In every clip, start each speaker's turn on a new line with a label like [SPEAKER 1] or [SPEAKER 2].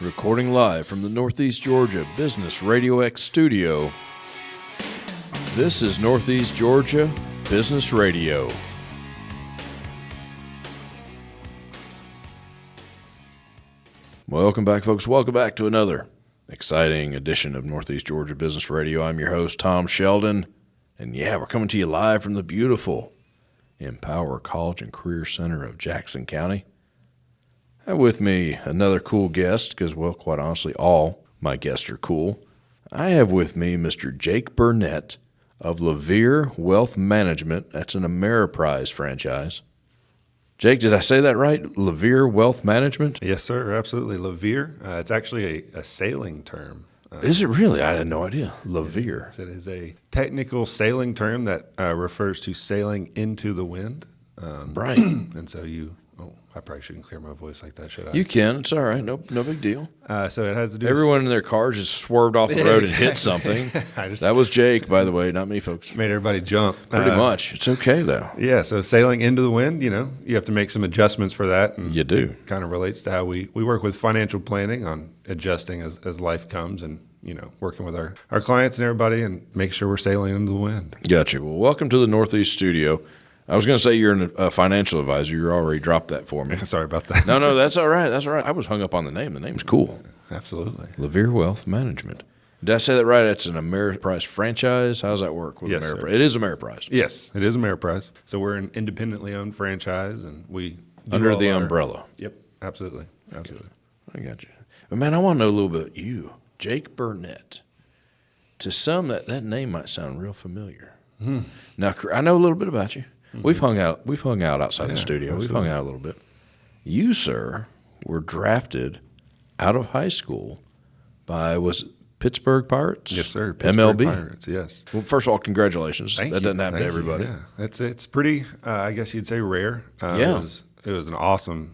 [SPEAKER 1] Recording live from the Northeast Georgia Business RadioX studio. This is Northeast Georgia Business Radio. Welcome back, folks. Welcome back to another exciting edition of Northeast Georgia Business Radio. I'm your host, Tom Sheldon. And yeah, we're coming to you live from the beautiful Empower College and Career Center of Jackson County. I have with me another cool guest because, well, quite honestly, all my guests are cool. I have with me Mr. Jake Burnette of Laveer Wealth Management. That's an Ameriprise franchise. Jake, did I say that right? Laveer Wealth Management?
[SPEAKER 2] Yes, sir. Absolutely. Laveer. It's actually a sailing term.
[SPEAKER 1] Is it really? I had no idea. Laveer.
[SPEAKER 2] It is a technical sailing term that refers to sailing into the wind.
[SPEAKER 1] Right.
[SPEAKER 2] And so I probably shouldn't clear my voice like that, should I?
[SPEAKER 1] You can. It's all right. No big deal.
[SPEAKER 2] So it has to do
[SPEAKER 1] Everyone in their cars just swerved off the road and hit something. That was Jake, by the way, not me, folks.
[SPEAKER 2] Made everybody jump.
[SPEAKER 1] Pretty much. It's okay, though.
[SPEAKER 2] Yeah, so sailing into the wind, you have to make some adjustments for that. And
[SPEAKER 1] you do.
[SPEAKER 2] It kind of relates to how we work with financial planning on adjusting as life comes and, working with our clients and everybody and make sure we're sailing into the wind.
[SPEAKER 1] Gotcha. Well, welcome to the Northeast studio. I was going to say you're a financial advisor. You already dropped that for me.
[SPEAKER 2] Sorry about that.
[SPEAKER 1] No, that's all right. That's all right. I was hung up on the name. The name's cool.
[SPEAKER 2] Absolutely.
[SPEAKER 1] Laveer Wealth Management. Did I say that right? It's an Ameriprise franchise. How does that work with
[SPEAKER 2] Yes,
[SPEAKER 1] Ameriprise?
[SPEAKER 2] sir.
[SPEAKER 1] It is Ameriprise.
[SPEAKER 2] Yes, it is Ameriprise. So we're an independently owned franchise, and we do
[SPEAKER 1] Under
[SPEAKER 2] all
[SPEAKER 1] the
[SPEAKER 2] our-
[SPEAKER 1] umbrella.
[SPEAKER 2] Yep, absolutely. Absolutely.
[SPEAKER 1] I got you. But, man, I want to know a little bit about you, Jake Burnette. To some, that name might sound real familiar. Now, I know a little bit about you. We've hung out outside the studio.
[SPEAKER 2] Absolutely.
[SPEAKER 1] We've hung out a little bit. You, sir, were drafted out of high school by, was it Pittsburgh Pirates?
[SPEAKER 2] Yes, sir. Pittsburgh
[SPEAKER 1] MLB.
[SPEAKER 2] Pirates, yes.
[SPEAKER 1] Well, first of all, congratulations.
[SPEAKER 2] Thank
[SPEAKER 1] that
[SPEAKER 2] you.
[SPEAKER 1] doesn't happen to
[SPEAKER 2] Thank you.
[SPEAKER 1] everybody.
[SPEAKER 2] Yeah. It's pretty, I guess you'd say rare.
[SPEAKER 1] Yeah.
[SPEAKER 2] It was an awesome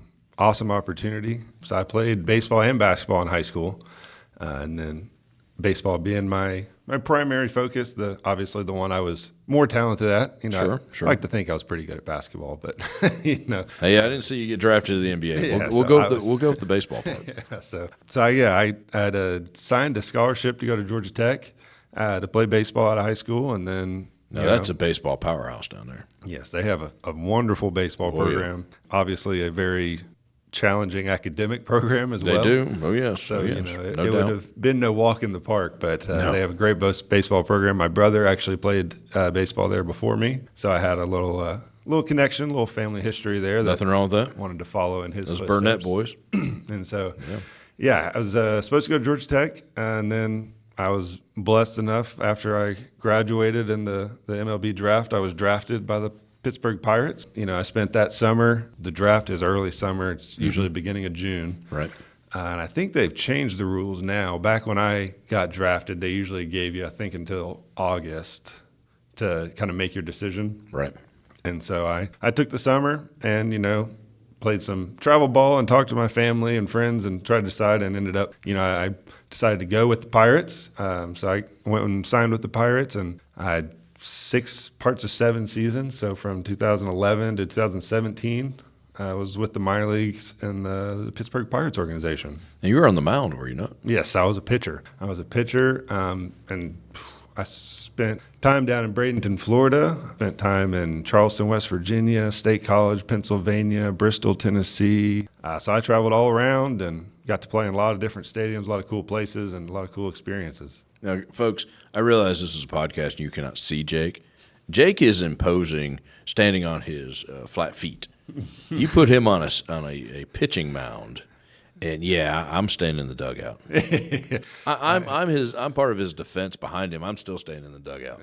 [SPEAKER 2] opportunity. So I played baseball and basketball in high school, and then baseball being my primary focus, obviously the one I was more talented at.
[SPEAKER 1] Sure.
[SPEAKER 2] I like to think I was pretty good at basketball, but
[SPEAKER 1] Hey, I didn't see you get drafted to the NBA.
[SPEAKER 2] Yeah,
[SPEAKER 1] we'll go with the baseball part.
[SPEAKER 2] I had signed a scholarship to go to Georgia Tech to play baseball out of high school, and then
[SPEAKER 1] Now, that's a baseball powerhouse down there.
[SPEAKER 2] yes, they have a wonderful baseball program. Obviously, a very challenging academic program as well.
[SPEAKER 1] They do. Oh, yes.
[SPEAKER 2] So,
[SPEAKER 1] it
[SPEAKER 2] it would have been no walk in the park, but they have a great baseball program. My brother actually played baseball there before me, so I had a little connection, a little family history there.
[SPEAKER 1] Nothing wrong with that.
[SPEAKER 2] Wanted to follow in his
[SPEAKER 1] Those
[SPEAKER 2] footsteps.
[SPEAKER 1] Burnette boys.
[SPEAKER 2] And so, I was supposed to go to Georgia Tech, and then I was blessed enough after I graduated in the MLB draft, I was drafted by the Pittsburgh Pirates. I spent that summer. The draft is early summer. It's usually beginning of June.
[SPEAKER 1] Right.
[SPEAKER 2] And I think they've changed the rules now. Back when I got drafted, they usually gave you, I think, until August to kind of make your decision.
[SPEAKER 1] Right.
[SPEAKER 2] And so I took the summer and, played some travel ball and talked to my family and friends and tried to decide and ended up, I decided to go with the Pirates. So I went and signed with the Pirates, and I had 6 parts of 7 seasons. So from 2011 to 2017, I was with the minor leagues in the Pittsburgh Pirates organization.
[SPEAKER 1] And you were on the mound, were you not?
[SPEAKER 2] Yes, I was a pitcher. And I spent time down in Bradenton, Florida, spent time in Charleston, West Virginia, State College, Pennsylvania, Bristol, Tennessee. So I traveled all around and got to play in a lot of different stadiums, a lot of cool places, and a lot of cool experiences.
[SPEAKER 1] Now, folks, I realize this is a podcast and you cannot see Jake. Jake is imposing standing on his flat feet. You put him on a pitching mound, and I'm staying in the dugout. I'm part of his defense behind him. I'm still staying in the dugout.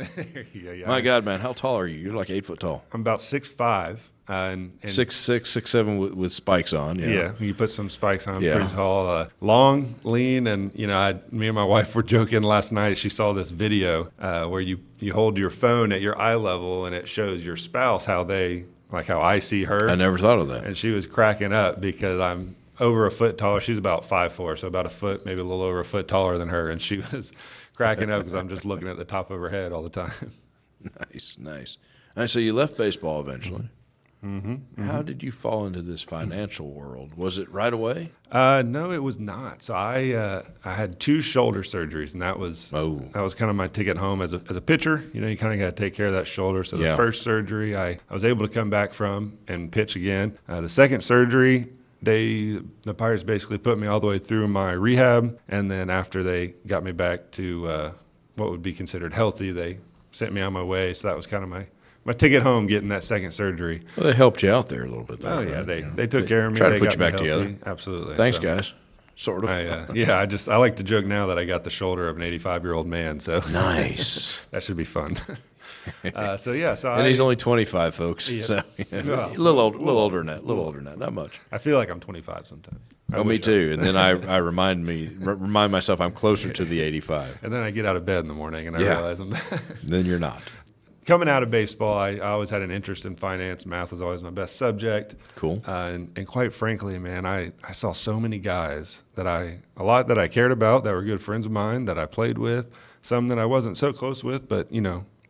[SPEAKER 1] My God, man, how tall are you? You're like 8 foot tall.
[SPEAKER 2] I'm about 6'5". And
[SPEAKER 1] 6'6", 6'7" with spikes on.
[SPEAKER 2] Yeah, you put some spikes on.
[SPEAKER 1] Yeah.
[SPEAKER 2] Pretty tall, long, lean, and me and my wife were joking last night. She saw this video where you hold your phone at your eye level and it shows your spouse how I see her.
[SPEAKER 1] I never thought of that.
[SPEAKER 2] And she was cracking up because I'm over a foot taller. She's about 5'4", so about a foot, maybe a little over a foot taller than her. And she was cracking up because I'm just looking at the top of her head all the time.
[SPEAKER 1] Nice. All right, so you left baseball eventually. How did you fall into this financial world? Was it right away?
[SPEAKER 2] No, it was not. So I had 2 shoulder surgeries, and that was kind of my ticket home as a pitcher. You know, you kind of got to take care of that shoulder. So the first surgery I was able to come back from and pitch again. The second surgery, the Pirates basically put me all the way through my rehab, and then after they got me back to what would be considered healthy, they sent me on my way. So that was kind of my ticket home, getting that second surgery.
[SPEAKER 1] Well, they helped you out there a little bit, though.
[SPEAKER 2] Oh, yeah. They took care of me.
[SPEAKER 1] Tried to
[SPEAKER 2] they
[SPEAKER 1] put
[SPEAKER 2] got
[SPEAKER 1] you back
[SPEAKER 2] me healthy.
[SPEAKER 1] together.
[SPEAKER 2] Absolutely.
[SPEAKER 1] Thanks, guys. Sort of.
[SPEAKER 2] I like to joke now that I got the shoulder of an 85-year-old man. So
[SPEAKER 1] nice.
[SPEAKER 2] That should be fun.
[SPEAKER 1] And he's only 25, folks. Yeah. So a little older than that. Not much.
[SPEAKER 2] I feel like I'm 25 sometimes.
[SPEAKER 1] Me too. And then I remind myself I'm closer to the 85.
[SPEAKER 2] And then I get out of bed in the morning and I realize I'm.
[SPEAKER 1] Then you're not.
[SPEAKER 2] Coming out of baseball, I always had an interest in finance. Math was always my best subject.
[SPEAKER 1] Cool.
[SPEAKER 2] And quite frankly, man, I saw so many guys that I cared about, that were good friends of mine, that I played with, some that I wasn't so close with, but,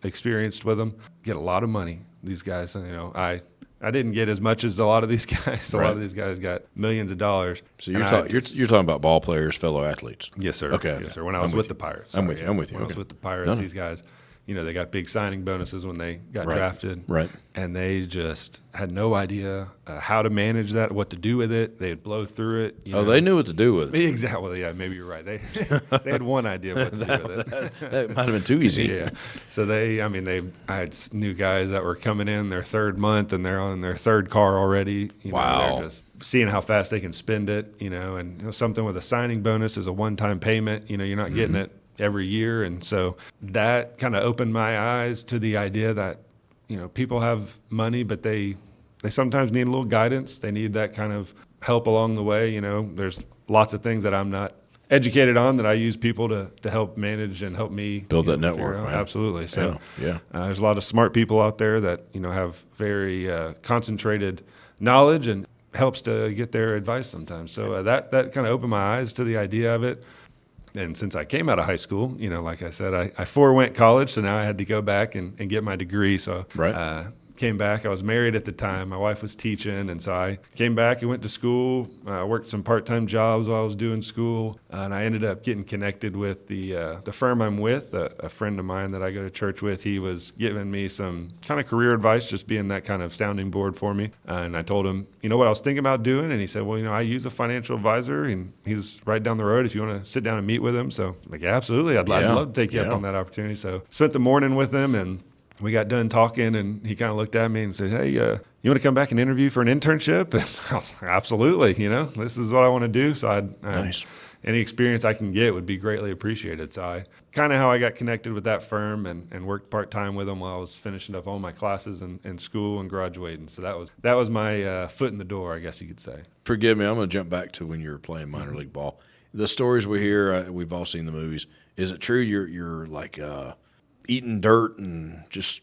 [SPEAKER 2] experienced with them, get a lot of money. These guys, I didn't get as much as a lot of these guys. A lot of these guys got millions of dollars.
[SPEAKER 1] So you're talking about ball players, fellow athletes.
[SPEAKER 2] Yes, sir.
[SPEAKER 1] Okay.
[SPEAKER 2] Yes, sir. When I was with the Pirates.
[SPEAKER 1] I'm with you.
[SPEAKER 2] When I was with the Pirates, these guys, they got big signing bonuses when they got drafted.
[SPEAKER 1] Right.
[SPEAKER 2] And they just had no idea how to manage that, what to do with it. They'd blow through it.
[SPEAKER 1] They knew what to do with it.
[SPEAKER 2] Exactly. Yeah, maybe you're right. They had one idea what to do with it.
[SPEAKER 1] That might have been too easy.
[SPEAKER 2] Yeah. So I had new guys that were coming in their 3rd month and they're on their 3rd car already.
[SPEAKER 1] Wow.
[SPEAKER 2] They're just seeing how fast they can spend it, and something with a signing bonus is a one-time payment. You're not getting it every year. And so that kind of opened my eyes to the idea that, people have money, but they sometimes need a little guidance. They need that kind of help along the way. There's lots of things that I'm not educated on that I use people to help manage and help me
[SPEAKER 1] build that network. Right?
[SPEAKER 2] Absolutely. So there's a lot of smart people out there that, have very concentrated knowledge, and helps to get their advice sometimes. So that kind of opened my eyes to the idea of it. And since I came out of high school, like I said, I forewent college, so now I had to go back and get my degree. So came back. I was married at the time. My wife was teaching, and so I came back and went to school. Worked some part-time jobs while I was doing school, and I ended up getting connected with the firm I'm with. A friend of mine that I go to church with, he was giving me some kind of career advice, just being that kind of sounding board for me. And I told him, what I was thinking about doing, and he said, well, I use a financial advisor, and he's right down the road if you want to sit down and meet with him. So I'm like, yeah, absolutely. I'd love to take you up on that opportunity. So spent the morning with him, and we got done talking, and he kind of looked at me and said, hey, you want to come back and interview for an internship? And I was like, absolutely. This is what I want to do. So
[SPEAKER 1] nice.
[SPEAKER 2] Any experience I can get would be greatly appreciated. So kind of how I got connected with that firm, and worked part-time with them while I was finishing up all my classes in school and graduating. So that was my foot in the door, I guess you could say.
[SPEAKER 1] Forgive me. I'm going to jump back to when you were playing minor league ball. The stories we hear, we've all seen the movies. Is it true you're like eating dirt and just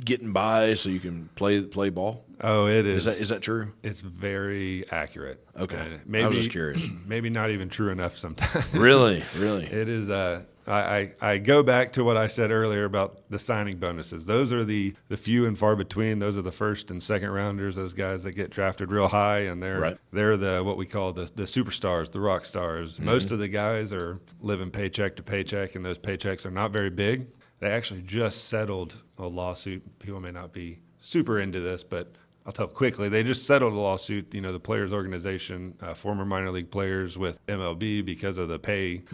[SPEAKER 1] getting by so you can play ball?
[SPEAKER 2] Oh, it is.
[SPEAKER 1] Is that true?
[SPEAKER 2] It's very accurate.
[SPEAKER 1] Okay.
[SPEAKER 2] Maybe,
[SPEAKER 1] I was just curious.
[SPEAKER 2] Maybe not even true enough sometimes.
[SPEAKER 1] Really?
[SPEAKER 2] It is. I go back to what I said earlier about the signing bonuses. Those are the few and far between. Those are the first and second rounders, those guys that get drafted real high, and they're the what we call the superstars, the rock stars. Mm-hmm. Most of the guys are living paycheck to paycheck, and those paychecks are not very big. They actually just settled a lawsuit. People may not be super into this, but I'll tell quickly. They just settled a lawsuit, the players' organization, former minor league players with MLB because of the pay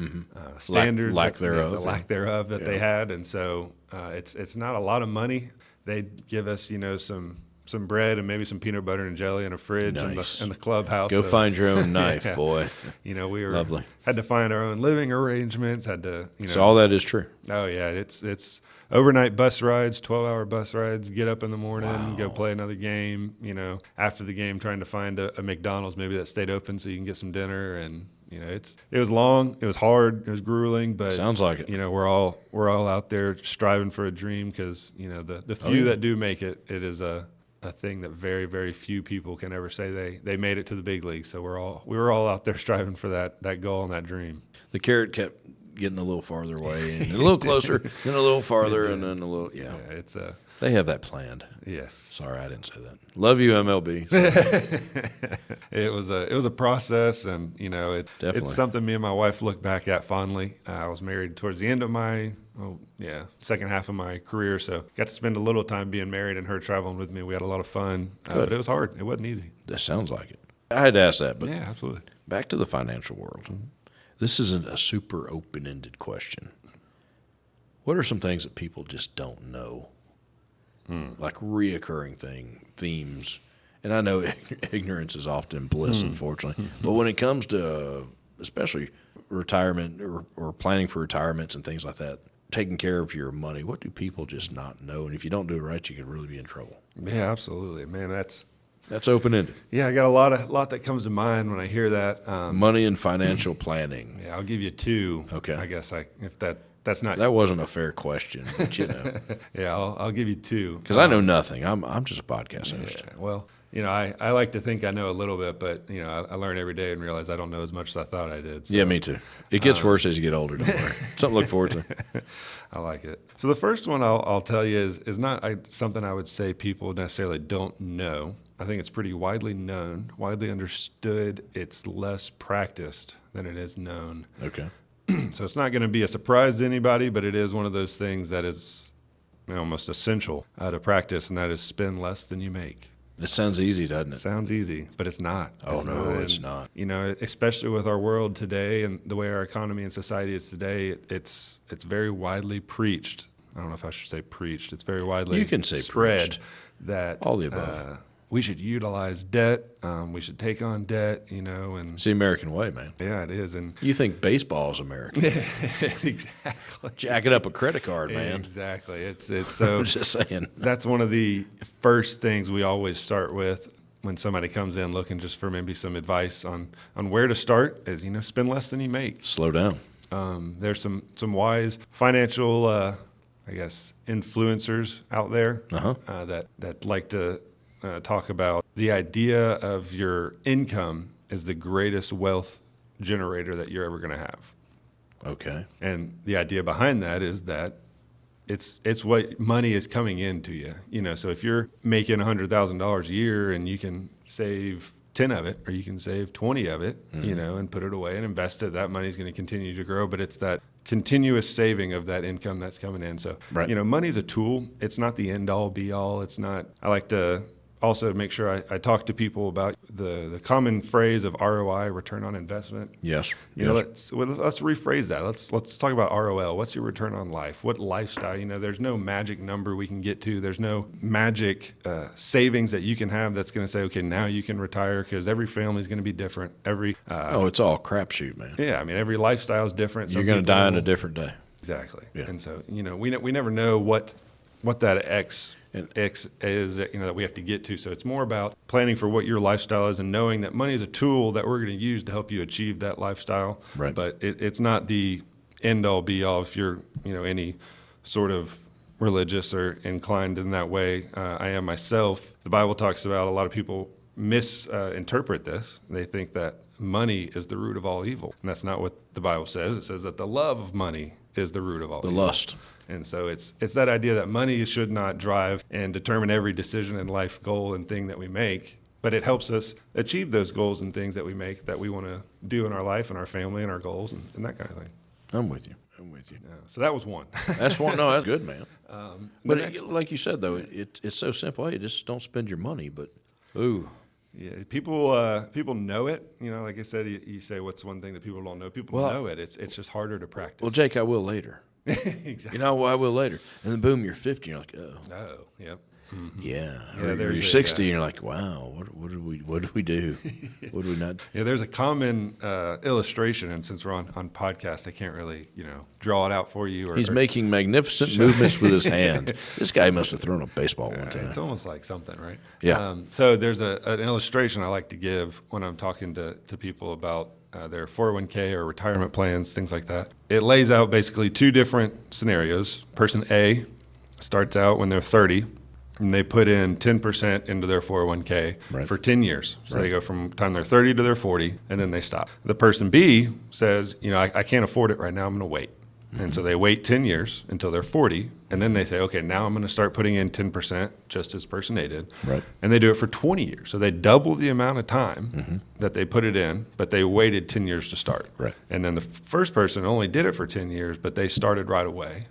[SPEAKER 2] standards.
[SPEAKER 1] Lack thereof.
[SPEAKER 2] The lack thereof that they had. And so it's not a lot of money. They give us, some bread and maybe some peanut butter and jelly in a fridge in the clubhouse.
[SPEAKER 1] Go find your own knife, boy.
[SPEAKER 2] We were
[SPEAKER 1] lovely.
[SPEAKER 2] Had to find our own living arrangements. Had to,
[SPEAKER 1] So all that is true.
[SPEAKER 2] Oh yeah, it's overnight bus rides, 12-hour bus rides. Get up in the morning, go play another game. After the game, trying to find a McDonald's maybe that stayed open so you can get some dinner. And it was long, it was hard, it was grueling, but
[SPEAKER 1] sounds like it.
[SPEAKER 2] We're all out there striving for a dream because the few that do make it, it is a thing that very, very few people can ever say they made it to the big leagues. So we were all out there striving for that goal and that dream.
[SPEAKER 1] The carrot kept getting a little farther away and a little closer, then a little farther, and then a little,
[SPEAKER 2] Yeah, it's
[SPEAKER 1] They have that planned.
[SPEAKER 2] yes.
[SPEAKER 1] Sorry, I didn't say that. Love you, MLB.
[SPEAKER 2] It was a process, and
[SPEAKER 1] Definitely.
[SPEAKER 2] it's something me and my wife look back at fondly. I was married towards the end of my second half of my career, so got to spend a little time being married and her traveling with me. We had a lot of fun, but it was hard. It wasn't easy.
[SPEAKER 1] That sounds like it. I had to ask that, but
[SPEAKER 2] Yeah, absolutely.
[SPEAKER 1] back to the financial world. This isn't a super open-ended question. What are some things that people just don't know? Like reoccurring themes. And I know ignorance is often bliss, unfortunately. But when it comes to especially retirement or planning for retirements and things like that, taking care of your money, what do people just not know? And if you don't do it right, you could really be in trouble.
[SPEAKER 2] Yeah, absolutely, man.
[SPEAKER 1] That's open-ended.
[SPEAKER 2] Yeah, I got a lot that comes to mind when I hear that.
[SPEAKER 1] Money and financial planning.
[SPEAKER 2] Yeah, I'll give you two.
[SPEAKER 1] Okay.
[SPEAKER 2] I guess if that's not.
[SPEAKER 1] That wasn't a fair question, but
[SPEAKER 2] Yeah, I'll give you two.
[SPEAKER 1] Because I know nothing. I'm just a podcast host.
[SPEAKER 2] Yeah, well, I like to think I know a little bit, but I learn every day and realize I don't know as much as I thought I did. So,
[SPEAKER 1] Yeah, me too. It gets worse as you get older. Don't worry. Something to look forward to.
[SPEAKER 2] I like it. So the first one I'll tell you is not something I would say people necessarily don't know. I think it's pretty widely known, widely understood. It's less practiced than it is known.
[SPEAKER 1] Okay.
[SPEAKER 2] So it's not going to be a surprise to anybody, but it is one of those things that is almost essential to practice, and that is spend less than you make.
[SPEAKER 1] It sounds easy, doesn't it?
[SPEAKER 2] Sounds easy, but it's not.
[SPEAKER 1] It's not.
[SPEAKER 2] Especially with our world today and the way our economy and society is today, it's very widely preached. I don't know if I should say preached. It's very widely
[SPEAKER 1] You can say
[SPEAKER 2] spread
[SPEAKER 1] preached.
[SPEAKER 2] that
[SPEAKER 1] All the above.
[SPEAKER 2] we should utilize debt. We should take on debt, and
[SPEAKER 1] It's the American way, man.
[SPEAKER 2] yeah, it is. And
[SPEAKER 1] You think baseball is American.
[SPEAKER 2] exactly.
[SPEAKER 1] Jacking up a credit card, man.
[SPEAKER 2] Exactly. It's so
[SPEAKER 1] I'm just saying.
[SPEAKER 2] that's one of the first things we always start with when somebody comes in looking just for maybe some advice on where to start is, spend less than you make.
[SPEAKER 1] Slow down.
[SPEAKER 2] There's some wise financial, influencers out there that like to talk about the idea of your income is the greatest wealth generator that you're ever going to have.
[SPEAKER 1] Okay.
[SPEAKER 2] And the idea behind that is that it's what money is coming into you. So if you're making $100,000 a year and you can save 10 of it, or you can save 20 of it, and put it away and invest it, that money's going to continue to grow. But it's that continuous saving of that income that's coming in. So,
[SPEAKER 1] Right.
[SPEAKER 2] Money's a tool. It's not the end all be all. It's not, I like to also make sure I talk to people about the common phrase of ROI, return on investment.
[SPEAKER 1] Yes.
[SPEAKER 2] Let's rephrase that. Let's talk about ROL. What's your return on life? What lifestyle? There's no magic number we can get to. There's no magic savings that you can have that's going to say, okay, now you can retire, because every family is going to be different.
[SPEAKER 1] It's all crapshoot, man.
[SPEAKER 2] Yeah, every lifestyle is different.
[SPEAKER 1] You're going to die on a different day.
[SPEAKER 2] Exactly.
[SPEAKER 1] Yeah.
[SPEAKER 2] And so we never know what that X is that we have to get to. So it's more about planning for what your lifestyle is and knowing that money is a tool that we're going to use to help you achieve that lifestyle.
[SPEAKER 1] Right.
[SPEAKER 2] But it's not the end all be all if you're any sort of religious or inclined in that way. I am myself. The Bible talks about, a lot of people misinterpret this. They think that money is the root of all evil, and that's not what the Bible says. It says that the love of money is the root of all evil.
[SPEAKER 1] The lust.
[SPEAKER 2] And so it's that idea that money should not drive and determine every decision and life goal and thing that we make, but it helps us achieve those goals and things that we make that we want to do in our life and our family and our goals and that kind of thing.
[SPEAKER 1] I'm with you.
[SPEAKER 2] Yeah, so that was one.
[SPEAKER 1] That's one. No, that's good, man. But
[SPEAKER 2] next-
[SPEAKER 1] like you said, though, it's so simple. Hey, just don't spend your money. But, ooh.
[SPEAKER 2] Yeah, people know it. Like I said, you say what's one thing that people don't know. People know it. It's just harder to practice.
[SPEAKER 1] Well, Jake, I will later.
[SPEAKER 2] Exactly.
[SPEAKER 1] I will later. And then, boom, you're 50, and you're like, oh.
[SPEAKER 2] Oh, yep.
[SPEAKER 1] Yeah.
[SPEAKER 2] Yeah,
[SPEAKER 1] Or
[SPEAKER 2] there's
[SPEAKER 1] you're
[SPEAKER 2] a,
[SPEAKER 1] 60, and you're like, wow, what did we do? What did we not?
[SPEAKER 2] Yeah, there's a common illustration, and since we're on podcast, I can't really, draw it out for you.
[SPEAKER 1] He's making magnificent movements with his hands. This guy must have thrown a baseball one time.
[SPEAKER 2] It's almost like something, right?
[SPEAKER 1] Yeah.
[SPEAKER 2] So there's an illustration I like to give when I'm talking to people about their 401k or retirement plans, things like that. It lays out basically two different scenarios. Person A starts out when they're 30. and they put in 10% into their 401k for 10 years. So they go from the time they're 30 to they're 40, and then they stop. The person B says, I can't afford it right now. I'm going to wait. And so they wait 10 years until they're 40, and then they say, okay, now I'm going to start putting in 10%, just as person A did.
[SPEAKER 1] Right.
[SPEAKER 2] And they do it for 20 years. So they double the amount of time that they put it in, but they waited 10 years to start.
[SPEAKER 1] Right.
[SPEAKER 2] And then the first person only did it for 10 years, but they started right away.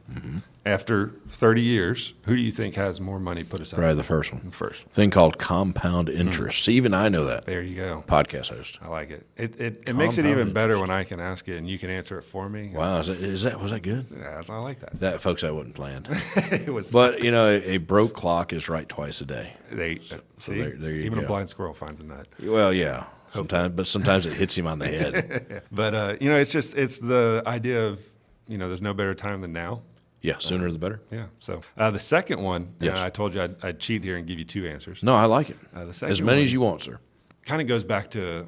[SPEAKER 2] After 30 years, who do you think has more money put aside?
[SPEAKER 1] Probably the first one.
[SPEAKER 2] The first.
[SPEAKER 1] Thing called compound interest. See, even I know that.
[SPEAKER 2] There you go.
[SPEAKER 1] Podcast host.
[SPEAKER 2] I like it. It makes it even better when I can ask it and you can answer it for me.
[SPEAKER 1] Wow, was that good?
[SPEAKER 2] Yeah, I like that.
[SPEAKER 1] That, folks, that wasn't planned.
[SPEAKER 2] It was.
[SPEAKER 1] But a broke clock is right twice a day.
[SPEAKER 2] See,
[SPEAKER 1] there you
[SPEAKER 2] even
[SPEAKER 1] go.
[SPEAKER 2] a blind squirrel finds a nut.
[SPEAKER 1] Well, yeah, sometimes it hits him on the head.
[SPEAKER 2] But it's the idea of there's no better time than now.
[SPEAKER 1] Yeah, sooner the better.
[SPEAKER 2] Yeah. So the second one,
[SPEAKER 1] Yes.
[SPEAKER 2] I told you I'd cheat here and give you two answers.
[SPEAKER 1] No, I like it.
[SPEAKER 2] The second
[SPEAKER 1] As many
[SPEAKER 2] one
[SPEAKER 1] as you want, sir.
[SPEAKER 2] kind of goes back to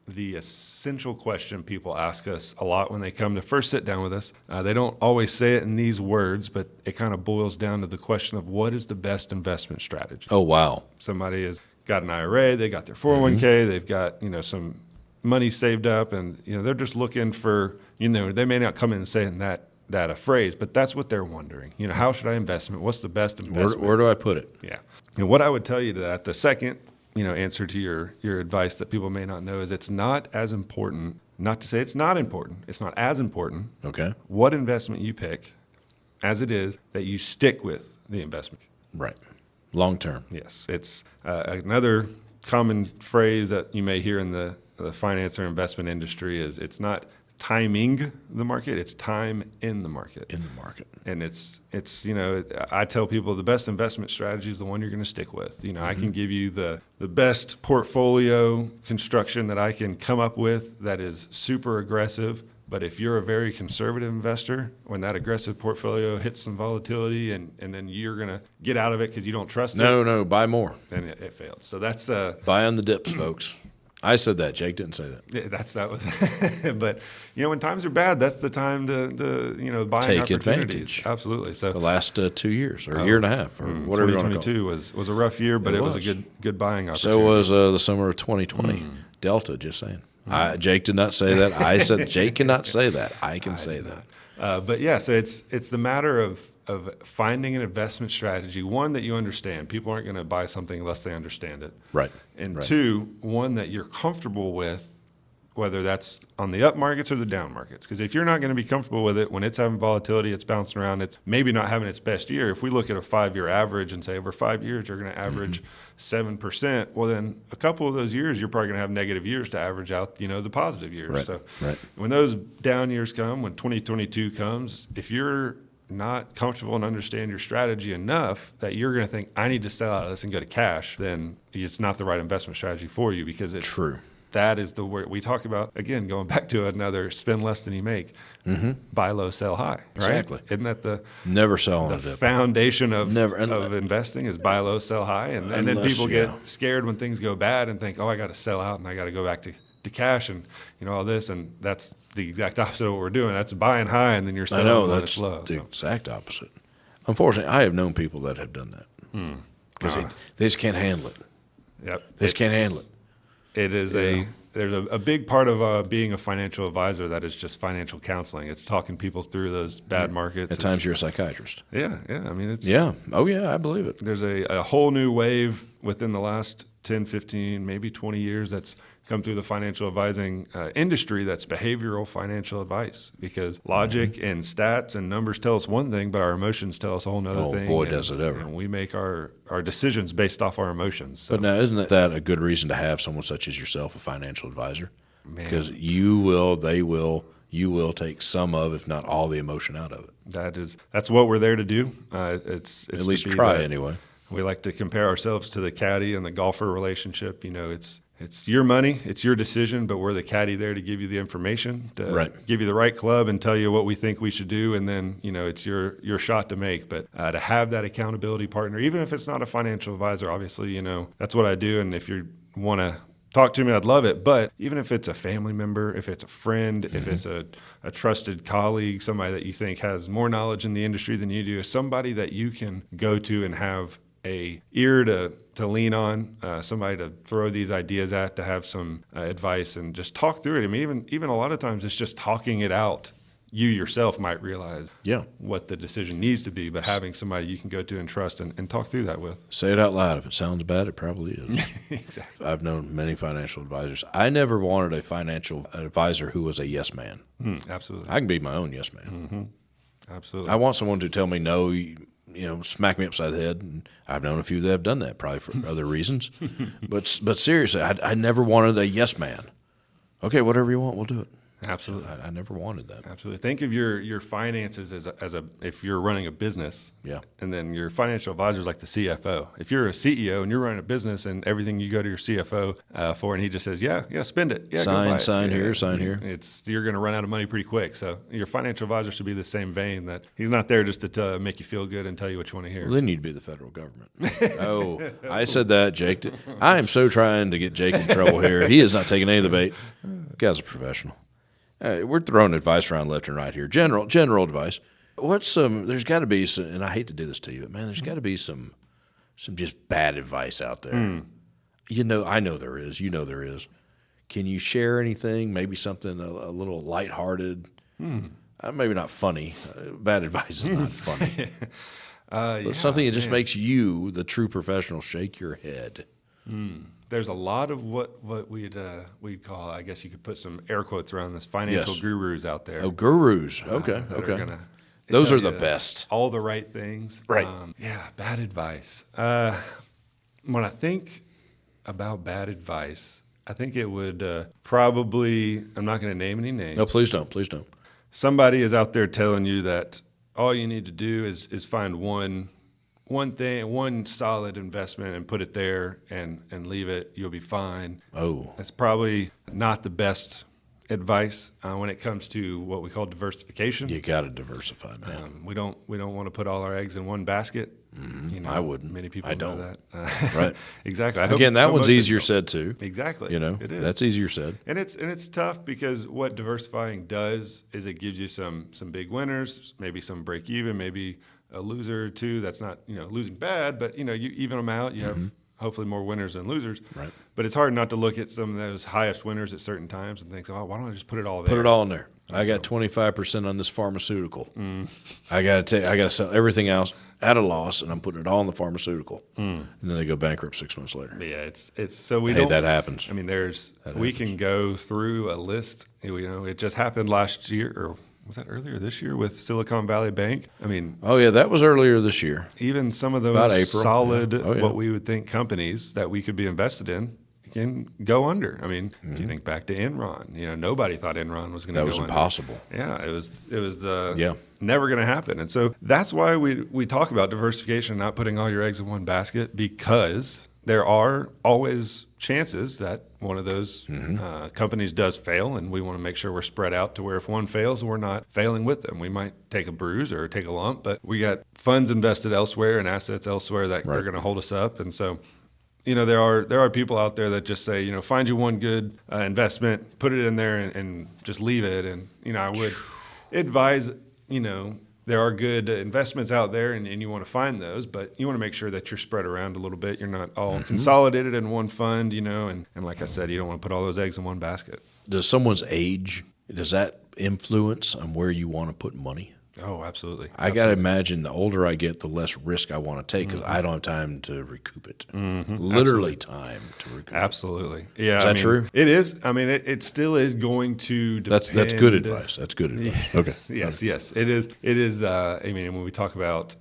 [SPEAKER 2] the essential question people ask us a lot when they come to first sit down with us. They don't always say it in these words, but it kind of boils down to the question of what is the best investment strategy.
[SPEAKER 1] Oh, wow.
[SPEAKER 2] Somebody has got an IRA, they got their 401k, they've got some money saved up, and they're just looking for they may not come in and say in that a phrase, but that's what they're wondering. How should I invest? What's the best investment?
[SPEAKER 1] Where do I put it?
[SPEAKER 2] Yeah. And what I would tell you to that, the second, answer to your advice that people may not know is it's not as important, not to say it's not important. It's not as important.
[SPEAKER 1] Okay.
[SPEAKER 2] What investment you pick as it is that you stick with the investment.
[SPEAKER 1] Right. Long term.
[SPEAKER 2] Yes. It's another common phrase that you may hear in the finance or investment industry is it's not timing the market, it's time in the market.
[SPEAKER 1] In the market.
[SPEAKER 2] And it's I tell people the best investment strategy is the one you're going to stick with. I can give you the best portfolio construction that I can come up with that is super aggressive. But if you're a very conservative investor, when that aggressive portfolio hits some volatility and then you're going to get out of it because you don't trust it.
[SPEAKER 1] No, buy more.
[SPEAKER 2] Then it failed. So that's
[SPEAKER 1] buy on the dips, folks. I said that. Jake didn't say that.
[SPEAKER 2] Yeah, that was. But when times are bad, that's the time to buy
[SPEAKER 1] take
[SPEAKER 2] opportunities.
[SPEAKER 1] Advantage.
[SPEAKER 2] Absolutely. So
[SPEAKER 1] the last 2 years or a year and a half or whatever you want to call it.
[SPEAKER 2] 2022 was a rough year, but it was a good buying opportunity.
[SPEAKER 1] So was the summer of 2020. Delta, just saying. Jake did not say that. I said Jake cannot say that. I can say that.
[SPEAKER 2] But yeah, so it's the matter of finding an investment strategy, one that you understand. People aren't going to buy something unless they understand it.
[SPEAKER 1] Right.
[SPEAKER 2] And two, one that you're comfortable with, whether that's on the up markets or the down markets. Because if you're not going to be comfortable with it when it's having volatility, it's bouncing around, it's maybe not having its best year. If we look at a 5-year average and say over 5 years you're going to average 7%, well then a couple of those years you're probably going to have negative years to average out, the positive years.
[SPEAKER 1] Right.
[SPEAKER 2] So
[SPEAKER 1] right.
[SPEAKER 2] When those down years come, when 2022 comes, if you're not comfortable and understand your strategy enough that you're going to think, I need to sell out of this and go to cash, then it's not the right investment strategy for you because it's
[SPEAKER 1] true.
[SPEAKER 2] That is the word we talk about, again, going back to another spend less than you make, buy low, sell high, right?
[SPEAKER 1] Exactly.
[SPEAKER 2] Isn't that the
[SPEAKER 1] never sell on
[SPEAKER 2] the
[SPEAKER 1] a dip.
[SPEAKER 2] foundation of investing is buy low, sell high? And then people get scared when things go bad and think, oh, I got to sell out and I got to go back to cash and all this, and that's the exact opposite of what we're doing. That's buying high and then you're selling when it's low.
[SPEAKER 1] The exact opposite. Unfortunately, I have known people that have done that because they just can't handle it.
[SPEAKER 2] Yep,
[SPEAKER 1] they just can't handle it.
[SPEAKER 2] It is there's a big part of being a financial advisor that is just financial counseling. It's talking people through those bad markets.
[SPEAKER 1] At times you're a psychiatrist.
[SPEAKER 2] Yeah. I mean, it's
[SPEAKER 1] Oh yeah, I believe it.
[SPEAKER 2] There's a whole new wave within the last 10, 15, maybe 20 years that's come through the financial advising industry that's behavioral financial advice, because logic and stats and numbers tell us one thing, but our emotions tell us a whole nother thing.
[SPEAKER 1] Oh boy, does it ever.
[SPEAKER 2] And we make our decisions based off our emotions. So.
[SPEAKER 1] But now, isn't that a good reason to have someone such as yourself, a financial advisor? Because you will take some of, if not all, the emotion out of it.
[SPEAKER 2] That's what we're there to do. It's
[SPEAKER 1] at least try anyway.
[SPEAKER 2] We like to compare ourselves to the caddy and the golfer relationship. It's your money, it's your decision, but we're the caddy there to give you the information, to give you the right club and tell you what we think we should do, and then it's your shot to make. But to have that accountability partner, even if it's not a financial advisor, obviously that's what I do. And if you want to talk to me, I'd love it. But even if it's a family member, if it's a friend, if it's a trusted colleague, somebody that you think has more knowledge in the industry than you do, somebody that you can go to and have a ear to lean on, somebody to throw these ideas at, to have some advice and just talk through it. I mean, even a lot of times it's just talking it out. You yourself might realize what the decision needs to be, but having somebody you can go to and trust and talk through that with.
[SPEAKER 1] Say it out loud. If it sounds bad, it probably is.
[SPEAKER 2] Exactly.
[SPEAKER 1] I've known many financial advisors. I never wanted a financial advisor who was a yes man.
[SPEAKER 2] Absolutely.
[SPEAKER 1] I can be my own yes man.
[SPEAKER 2] Mm-hmm. Absolutely.
[SPEAKER 1] I want someone to tell me no, smack me upside the head. And I've known a few that have done that, probably for other reasons. But seriously, I never wanted a yes man. Okay, whatever you want, we'll do it.
[SPEAKER 2] Absolutely.
[SPEAKER 1] I never wanted that.
[SPEAKER 2] Absolutely. Think of your finances as if you're running a business.
[SPEAKER 1] Yeah.
[SPEAKER 2] And then your financial advisor is like the CFO. If you're a CEO and you're running a business and everything you go to your CFO for, and he just says, yeah, spend it. Yeah,
[SPEAKER 1] sign here.
[SPEAKER 2] You're going to run out of money pretty quick. So your financial advisor should be the same vein, that he's not there just to make you feel good and tell you what you want to hear.
[SPEAKER 1] Well, then you'd be the federal government. Oh, I said that, Jake. I am so trying to get Jake in trouble here. He is not taking any of the bait. The guy's a professional. We're throwing advice around left and right here. General advice. There's got to be some, and I hate to do this to you, but man, there's got to be some just bad advice out there. I know there is. You know there is. Can you share anything? Maybe something a little lighthearted. Maybe not funny. Bad advice is not funny. But something that just makes you, the true professional, shake your head.
[SPEAKER 2] There's a lot of what we'd call, I guess you could put some air quotes around this, financial gurus out there.
[SPEAKER 1] Oh, gurus. Okay. Those are the best.
[SPEAKER 2] All the right things.
[SPEAKER 1] Right.
[SPEAKER 2] Bad advice. When I think about bad advice, I think it would probably, I'm not going to name any names.
[SPEAKER 1] No, please don't.
[SPEAKER 2] Somebody is out there telling you that all you need to do is find one thing, one solid investment, and put it there and leave it. You'll be fine.
[SPEAKER 1] Oh,
[SPEAKER 2] that's probably not the best advice when it comes to what we call diversification.
[SPEAKER 1] You got to diversify, man.
[SPEAKER 2] We don't want to put all our eggs in one basket.
[SPEAKER 1] I wouldn't.
[SPEAKER 2] Many people
[SPEAKER 1] I don't.
[SPEAKER 2] know that.
[SPEAKER 1] Right.
[SPEAKER 2] Exactly.
[SPEAKER 1] Again, that one's easier said too.
[SPEAKER 2] Exactly.
[SPEAKER 1] It is. That's easier said.
[SPEAKER 2] And it's tough because what diversifying does is it gives you some big winners, maybe some break even, maybe a loser or two. That's not losing bad, but you even them out. You have hopefully more winners than losers.
[SPEAKER 1] Right.
[SPEAKER 2] But it's hard not to look at some of those highest winners at certain times and think, why don't I just put it all there?
[SPEAKER 1] Put it all in there. I got 25% on this pharmaceutical. I got to sell everything else at a loss, and I'm putting it all in the pharmaceutical. And then they go bankrupt 6 months later.
[SPEAKER 2] Yeah, it's so we don't.
[SPEAKER 1] That happens.
[SPEAKER 2] I mean, we can go through a list. It just happened last year, or was that earlier this year with Silicon Valley Bank? I mean,
[SPEAKER 1] that was earlier this year.
[SPEAKER 2] Even some of those solid, what we would think companies that we could be invested in can go under. I mean, if you think back to Enron, nobody thought Enron was going to go under.
[SPEAKER 1] That was impossible.
[SPEAKER 2] Yeah, it was never going to happen. And so that's why we talk about diversification, not putting all your eggs in one basket, because there are always chances that one of those companies does fail, and we want to make sure we're spread out to where if one fails, we're not failing with them. We might take a bruise or take a lump, but we got funds invested elsewhere and assets elsewhere that are going to hold us up. And so there are people out there that just say, find you one good investment, put it in there and just leave it. And, I would advise, there are good investments out there and you want to find those, but you want to make sure that you're spread around a little bit. You're not all consolidated in one fund, and like I said, you don't want to put all those eggs in one basket.
[SPEAKER 1] Does someone's age, does that influence on where you want to put money?
[SPEAKER 2] Oh, absolutely.
[SPEAKER 1] I got to imagine the older I get, the less risk I want to take because I don't have time to recoup it. Literally time to recoup it.
[SPEAKER 2] Absolutely. Yeah.
[SPEAKER 1] Is that true?
[SPEAKER 2] It is. I mean, it still is going to depend.
[SPEAKER 1] That's good advice. That's good advice.
[SPEAKER 2] Yes, okay. Yes. It is. It is. When we talk about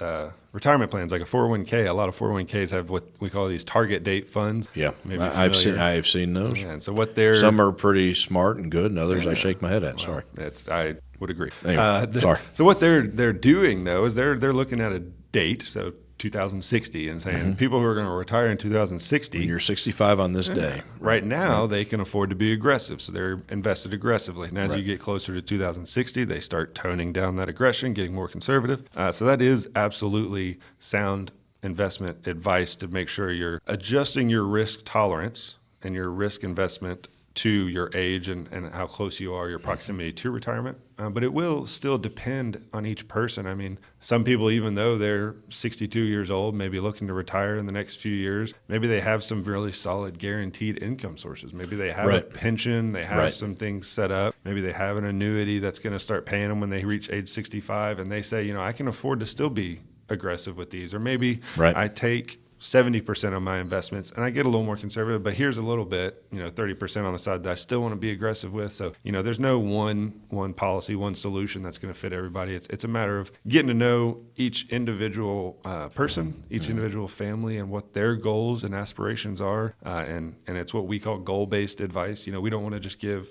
[SPEAKER 2] retirement plans, like a 401k, a lot of 401ks have what we call these target date funds.
[SPEAKER 1] Yeah. I've seen those.
[SPEAKER 2] Yeah, and so some
[SPEAKER 1] are pretty smart and good, and others I shake my head at. Sorry.
[SPEAKER 2] I would agree.
[SPEAKER 1] Anyway, sorry.
[SPEAKER 2] So what they're doing though is they're looking at a date, so 2060, and saying people who are going to retire in 2060.
[SPEAKER 1] When you're 65 on this day.
[SPEAKER 2] Right now, they can afford to be aggressive, so they're invested aggressively. And as you get closer to 2060, they start toning down that aggression, getting more conservative. So that is absolutely sound investment advice to make sure you're adjusting your risk tolerance and your risk investment to your age and how close you are, your proximity to retirement. But it will still depend on each person. I mean, some people, even though they're 62 years old, maybe looking to retire in the next few years, maybe they have some really solid guaranteed income sources. Maybe they have a pension, they have some things set up. Maybe they have an annuity that's going to start paying them when they reach age 65, and they say, I can afford to still be aggressive with these. Or maybe I take 70% of my investments and I get a little more conservative, but here's a little bit, 30% on the side that I still want to be aggressive with. So, there's no one policy, one solution that's going to fit everybody. It's a matter of getting to know each individual person, each individual family, and what their goals and aspirations are. And it's what we call goal-based advice. We don't want to just give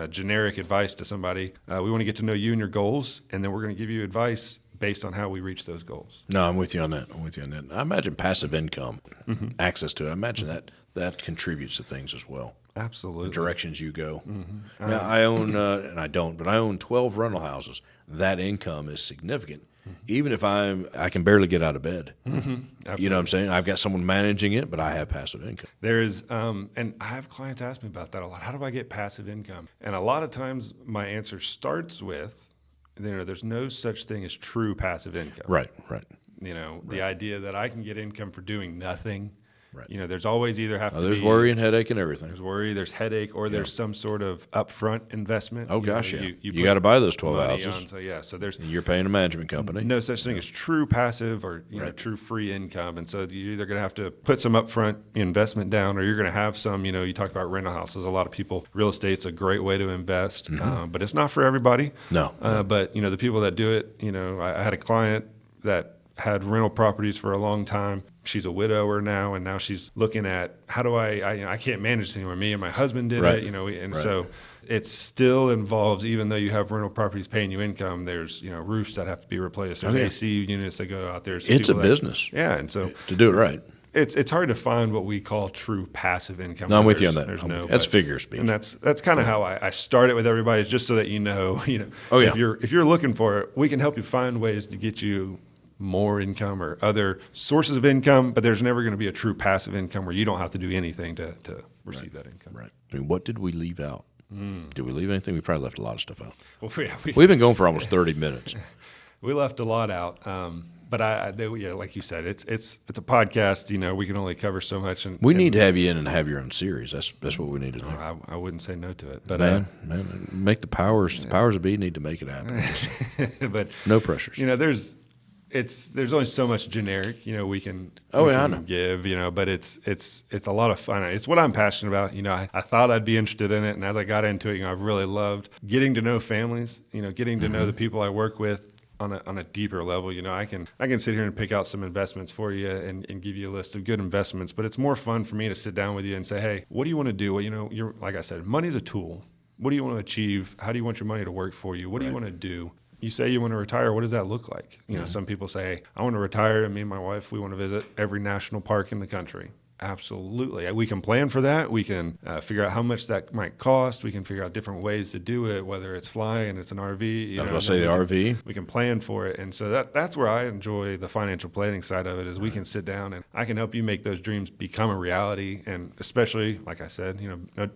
[SPEAKER 2] generic advice to somebody. We want to get to know you and your goals, and then we're going to give you advice based on how we reach those goals.
[SPEAKER 1] No, I'm with you on that. I imagine passive income, access to it, I imagine that contributes to things as well.
[SPEAKER 2] Absolutely.
[SPEAKER 1] The directions you go. Now, I own, and I don't, but I own 12 rental houses. That income is significant. Even if I can barely get out of bed. You know what I'm saying? I've got someone managing it, but I have passive income.
[SPEAKER 2] There is, and I have clients ask me about that a lot. How do I get passive income? And a lot of times my answer starts with, there's no such thing as true passive income.
[SPEAKER 1] Right.
[SPEAKER 2] The idea that I can get income for doing nothing. Right. There's always either have to
[SPEAKER 1] there's
[SPEAKER 2] be
[SPEAKER 1] worry and headache and everything.
[SPEAKER 2] There's worry, there's headache, or there's some sort of upfront investment.
[SPEAKER 1] Oh gosh, You got to buy those 12 houses.
[SPEAKER 2] So there's
[SPEAKER 1] you're paying a management company.
[SPEAKER 2] No such thing as true passive or true free income. And so you're either going to have to put some upfront investment down, or you're going to have some. You talk about rental houses. A lot of people, real estate's a great way to invest, but it's not for everybody.
[SPEAKER 1] No.
[SPEAKER 2] But the people that do it, I had a client that had rental properties for a long time. She's a widower now, and now she's looking at how do I can't manage this anymore. Me and my husband did it, so it still involves, even though you have rental properties paying you income, there's roofs that have to be replaced. There's AC units that go out there. So
[SPEAKER 1] it's a business.
[SPEAKER 2] Yeah, and so
[SPEAKER 1] to do it right.
[SPEAKER 2] It's hard to find what we call true passive income.
[SPEAKER 1] No, I'm with you on that. That's figure speech,
[SPEAKER 2] and that's kind of how I start it with everybody, just so that
[SPEAKER 1] Oh, yeah.
[SPEAKER 2] if you're looking for it, we can help you find ways to get you more income or other sources of income, but there's never going to be a true passive income where you don't have to do anything to receive that income.
[SPEAKER 1] Right. I mean, what did we leave out? Did we leave anything? We probably left a lot of stuff out.
[SPEAKER 2] Well, yeah,
[SPEAKER 1] we've been going for almost 30 minutes.
[SPEAKER 2] We left a lot out. But like you said, it's a podcast. We can only cover so much. And
[SPEAKER 1] we need to have you in and have your own series. That's what we need to do.
[SPEAKER 2] I wouldn't say no to it. But
[SPEAKER 1] man, make the powers of be need to make it happen.
[SPEAKER 2] But
[SPEAKER 1] no pressures.
[SPEAKER 2] There's only so much generic, we can give, but it's a lot of fun. It's what I'm passionate about. I thought I'd be interested in it. And as I got into it, I've really loved getting to know families, getting to know the people I work with on a deeper level. I can sit here and pick out some investments for you and give you a list of good investments, but it's more fun for me to sit down with you and say, hey, what do you want to do? Well, you're, like I said, money's a tool. What do you want to achieve? How do you want your money to work for you? What do you want to do? You say you want to retire. What does that look like? Some people say, hey, I want to retire, and me and my wife, we want to visit every national park in the country. Absolutely. We can plan for that. We can figure out how much that might cost. We can figure out different ways to do it, whether it's flying, it's an RV.
[SPEAKER 1] I was going to say the RV.
[SPEAKER 2] We can plan for it. And so that's where I enjoy the financial planning side of it, is we can sit down and I can help you make those dreams become a reality. And especially, like I said,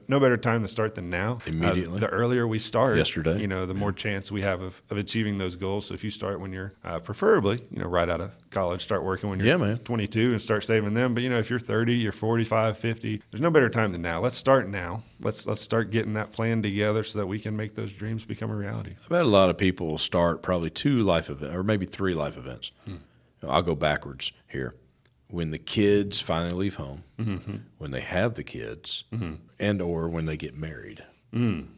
[SPEAKER 2] no better time to start than now.
[SPEAKER 1] Immediately.
[SPEAKER 2] The earlier we start,
[SPEAKER 1] yesterday,
[SPEAKER 2] the more chance we have of achieving those goals. So if you start when you're preferably, right out of college, start working when you're 22 and start saving them. But, if you're 30, you're 45, 50, there's no better time than now. Let's start now. Let's start getting that plan together so that we can make those dreams become a reality.
[SPEAKER 1] I've had a lot of people start probably 2 life events, or maybe 3 life events. I'll go backwards here. When the kids finally leave home, when they have the kids, and or when they get married.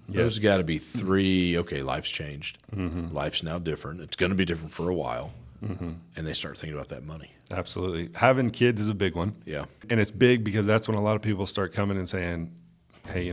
[SPEAKER 1] Those got to be 3, okay, life's changed. Life's now different. It's going to be different for a while. And they start thinking about that money.
[SPEAKER 2] Absolutely. Having kids is a big one.
[SPEAKER 1] Yeah.
[SPEAKER 2] And it's big because that's when a lot of people start coming and saying, hey,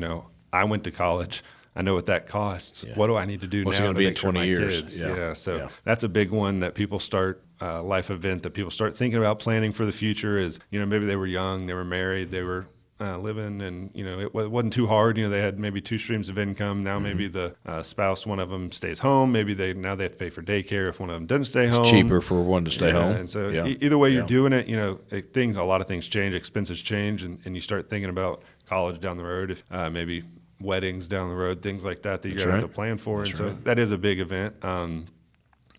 [SPEAKER 2] I went to college. I know what that costs. Yeah. What do I need to do
[SPEAKER 1] What's
[SPEAKER 2] now
[SPEAKER 1] it going to be in
[SPEAKER 2] make
[SPEAKER 1] 20
[SPEAKER 2] sure my
[SPEAKER 1] years?
[SPEAKER 2] Kids? Yeah. So that's a big one that people start, life event that people start thinking about planning for the future is, maybe they were young, they were married, they were living, and it wasn't too hard. They had maybe 2 streams of income. Now maybe the spouse, one of them stays home. Maybe they have to pay for daycare if one of them doesn't stay home.
[SPEAKER 1] It's cheaper for one to stay home.
[SPEAKER 2] And so either way you're doing it, a lot of things change, expenses change, and you start thinking about college down the road. If maybe weddings down the road, things like that you're
[SPEAKER 1] That's
[SPEAKER 2] going to
[SPEAKER 1] right.
[SPEAKER 2] have to plan for.
[SPEAKER 1] That's
[SPEAKER 2] and
[SPEAKER 1] right.
[SPEAKER 2] so that is a big event.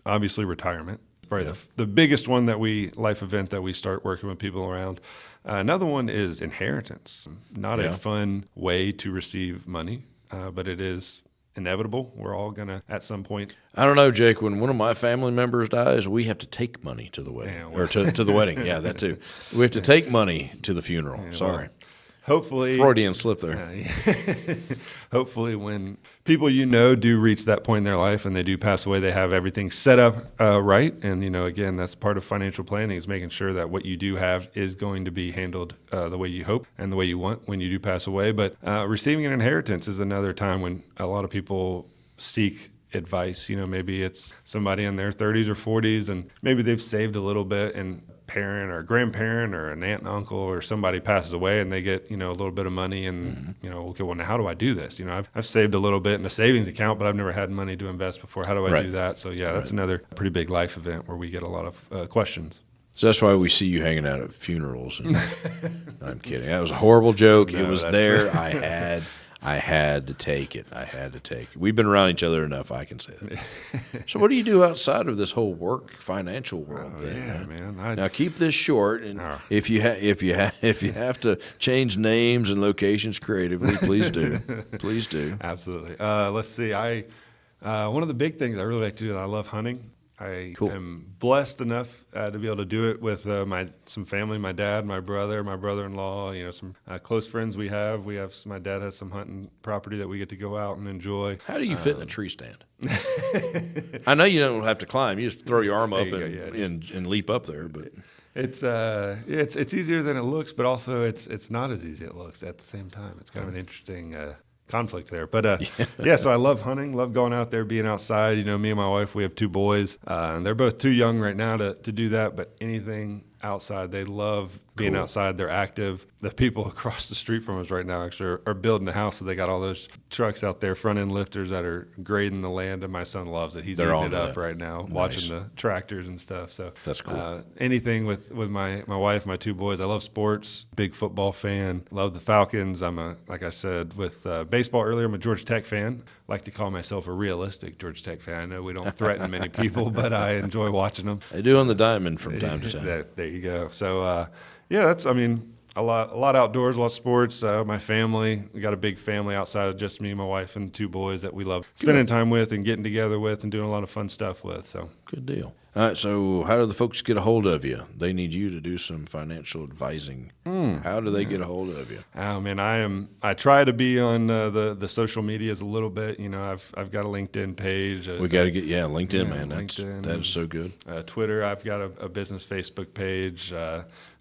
[SPEAKER 2] Obviously, retirement. Probably the biggest one life event that we start working with people around. Another one is inheritance. Not a fun way to receive money, but it is inevitable. We're all going to, at some point.
[SPEAKER 1] I don't know, Jake. When one of my family members dies, we have to take money to the wedding, or to the wedding. Yeah, that too. We have to take money to the funeral. Sorry.
[SPEAKER 2] Hopefully,
[SPEAKER 1] Freudian slip there.
[SPEAKER 2] Hopefully, when people do reach that point in their life and they do pass away, they have everything set up right. And again, that's part of financial planning, is making sure that what you do have is going to be handled the way you hope and the way you want when you do pass away. But receiving an inheritance is another time when a lot of people seek advice. Maybe it's somebody in their 30s or 40s, and maybe they've saved a little bit, and parent or grandparent or an aunt and uncle or somebody passes away and they get a little bit of money, and okay, well, now how do I do this? I've saved a little bit in a savings account, but I've never had money to invest before. How do I do that? So that's another pretty big life event where we get a lot of questions.
[SPEAKER 1] So that's why we see you hanging out at funerals. No, I'm kidding. That was a horrible joke. It was there. I had to take it. We've been around each other enough. I can say that. So what do you do outside of this whole work financial world thing?
[SPEAKER 2] Yeah, man.
[SPEAKER 1] Now keep this short, and if you have to change names and locations creatively, please do. Please do.
[SPEAKER 2] Absolutely. Let's see. One of the big things I really like to do, I love hunting. I am blessed enough to be able to do it with some family, my dad, my brother-in-law, some close friends we have. My dad has some hunting property that we get to go out and enjoy.
[SPEAKER 1] How do you fit in a tree stand? I know you don't have to climb. You just throw your arm up and leap up there. But
[SPEAKER 2] it's easier than it looks, but also it's not as easy as it looks at the same time. It's kind of an interesting conflict there. But so I love hunting, love going out there, being outside. Me and my wife, we have 2 boys, and they're both too young right now to do that, but anything outside, they love being outside. They're active. The people across the street from us right now actually are building a house, so they got all those trucks out there, front end lifters that are grading the land, and my son loves it. He's eating it up right now, watching the tractors and stuff. So
[SPEAKER 1] that's cool.
[SPEAKER 2] Anything with my wife, my 2 boys. I love sports, big football fan, love the Falcons. I'm like I said, with baseball earlier, I'm a Georgia Tech fan. I like to call myself a realistic Georgia Tech fan. I know we don't threaten many people, but I enjoy watching them.
[SPEAKER 1] They do on the diamond from time to time.
[SPEAKER 2] There you go. So, that's, a lot outdoors, a lot of sports. My family, we got a big family outside of just me, my wife, and 2 boys that we love spending time with and getting together with and doing a lot of fun stuff with. So
[SPEAKER 1] good deal. All right, so how do the folks get a hold of you? They need you to do some financial advising. How do they get a hold of you?
[SPEAKER 2] Oh man, I try to be on the social medias a little bit. I've got a LinkedIn page.
[SPEAKER 1] We got to get LinkedIn, man.
[SPEAKER 2] LinkedIn,
[SPEAKER 1] that is so good.
[SPEAKER 2] Twitter, I've got a business Facebook page.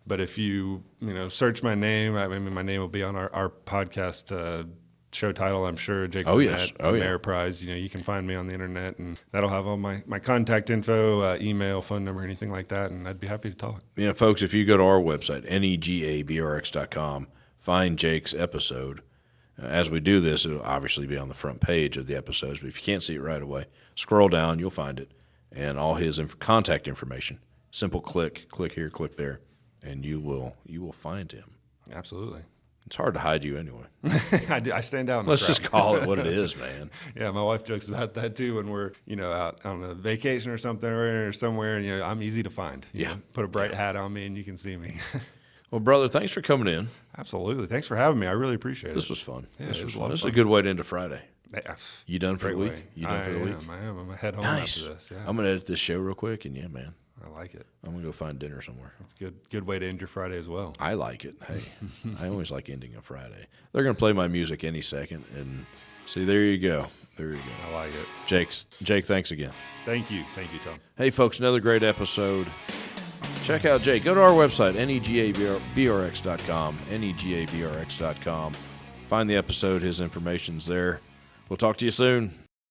[SPEAKER 2] But if you search my name, my name will be on our podcast show title, I'm sure. Jake Burnette, Ameriprise. You can find me on the internet, and that'll have all my contact info, email, phone number, anything like that, and I'd be happy to talk.
[SPEAKER 1] Yeah, folks, if you go to our website, negabrx.com, find Jake's episode. As we do this, it'll obviously be on the front page of the episodes, but if you can't see it right away, scroll down, you'll find it, and all his contact information. Simple click here, click there, and you will find him.
[SPEAKER 2] Absolutely.
[SPEAKER 1] It's hard to hide you anyway.
[SPEAKER 2] I stand out in the
[SPEAKER 1] Let's
[SPEAKER 2] crowd.
[SPEAKER 1] just call it what it is, man.
[SPEAKER 2] Yeah, my wife jokes about that too when we're, out on a vacation or something or somewhere, and I'm easy to find. You know, put a bright hat on me and you can see me.
[SPEAKER 1] Well, brother, thanks for coming in.
[SPEAKER 2] Absolutely. Thanks for having me. I really appreciate it.
[SPEAKER 1] This was fun.
[SPEAKER 2] Yeah,
[SPEAKER 1] This was
[SPEAKER 2] fun.
[SPEAKER 1] This is a good way to end a Friday.
[SPEAKER 2] Yeah.
[SPEAKER 1] You done for the week?
[SPEAKER 2] Way.
[SPEAKER 1] You done for the week?
[SPEAKER 2] I am. I'm going to head home
[SPEAKER 1] Nice.
[SPEAKER 2] after this. Yeah.
[SPEAKER 1] I'm going to edit this show real quick, and man,
[SPEAKER 2] I like it.
[SPEAKER 1] I'm going to go find dinner somewhere.
[SPEAKER 2] It's a good way to end your Friday as well.
[SPEAKER 1] I like it. Hey, I always like ending a Friday. They're going to play my music any second, and see, there you go.
[SPEAKER 2] I like it.
[SPEAKER 1] Jake, thanks again.
[SPEAKER 2] Thank you, Tom.
[SPEAKER 1] Hey, folks, another great episode. Check out Jake. Go to our website, negabrx.com, negabrx.com. Find the episode. His information's there. We'll talk to you soon.